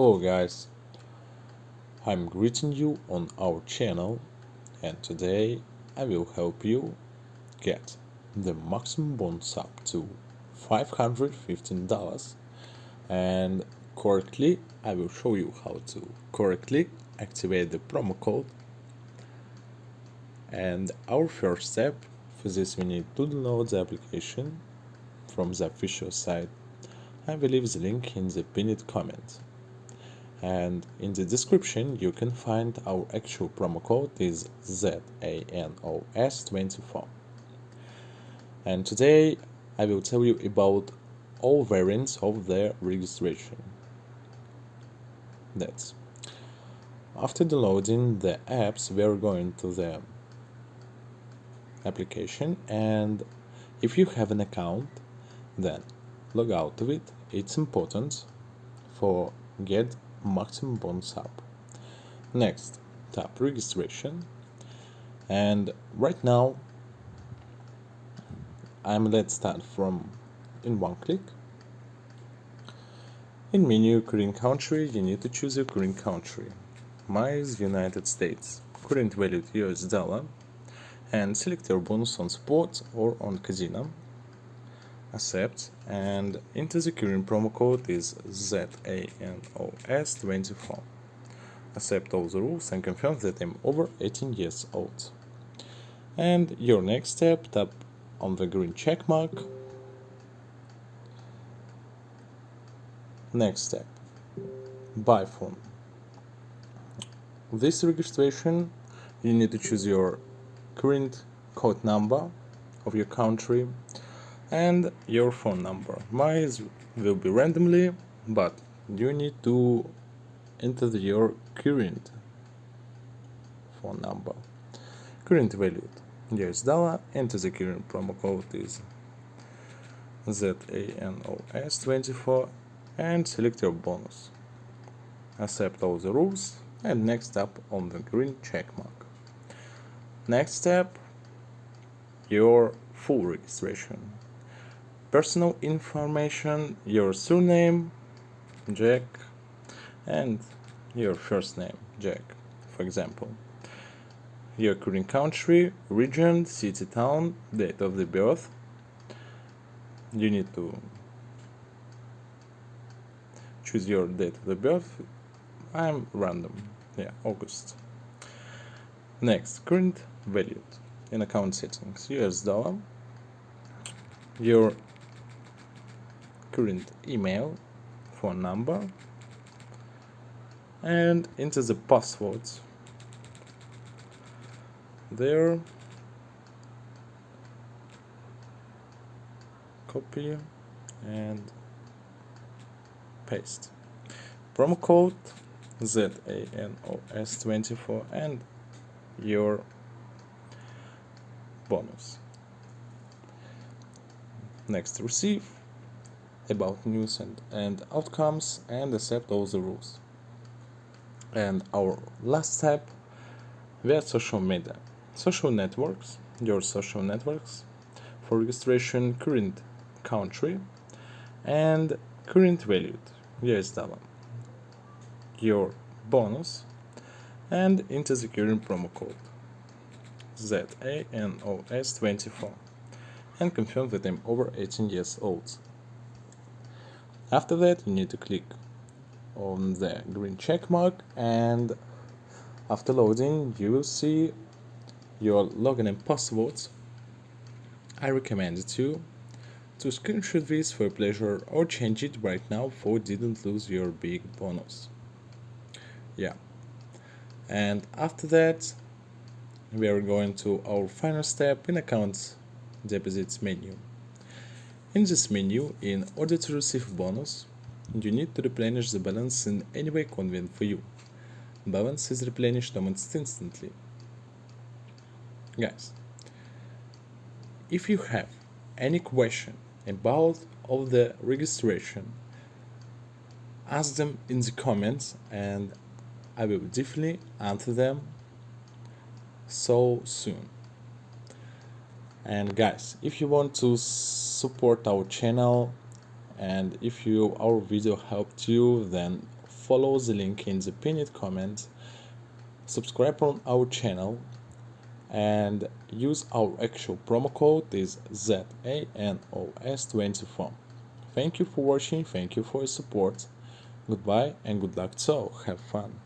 Hello guys, I'm greeting you on our channel, and today I will help you get the maximum bonus up to $515, and correctly I will show you how to correctly activate the promo code. And our first step, for this we need to download the application from the official site. I will leave the link in the pinned comment. And in the description you can find our actual promo code is ZANOS24. And today I will tell you about all variants of the registration. That's after downloading the apps, we are going to the application, and if you have an account, then log out of it. It's important for get maximum bonus up. Next, tap registration, and right now let's start from in one click. In menu current country, you need to choose your current country. Mine is United States, current value US dollar, and select your bonus on sport or on casino. Accept, and enter the current promo code is ZANOS24. Accept all the rules and confirm that I'm over 18 years old. And your next step, tap on the green check mark. Next step, buy phone. This registration, you need to choose your current code number of your country and your phone number. Mine will be randomly, but you need to enter your current phone number. Current value US dollar, enter the current promo code is ZANOS24 and select your bonus. Accept all the rules and next tap on the green check mark. Next step, your full registration. Personal information, your surname, Jack, and your first name, Jack, for example. Your current country, region, city, town, date of the birth. You need to choose your date of the birth. I'm random, August. Next, current value in account settings, US dollar. Your current email, phone number, and enter the passwords there. Copy and paste. Promo code ZANOS24 and your bonus. Next, receive, about news and outcomes, and accept all the rules. And our last step, we have social media, social networks, your social networks for registration, current country, and current value, US dollar, your bonus, and enter the current promo code ZANOS24 and confirm that I'm over 18 years old. After that, you need to click on the green check mark, and after loading you will see your login and passwords. I recommend you to screenshot this for pleasure or change it right now for didn't lose your big bonus. And after that we are going to our final step in account deposits menu. In this menu, in order to receive bonus, you need to replenish the balance in any way convenient for you. Balance is replenished almost instantly. Guys, if you have any question about all the registration, ask them in the comments and I will definitely answer them so soon. And guys, if you want to support our channel and if our video helped you, then follow the link in the pinned comment, subscribe on our channel, and use our actual promo code is ZANOS24. Thank you for watching, thank you for your support. Goodbye and good luck, so have fun.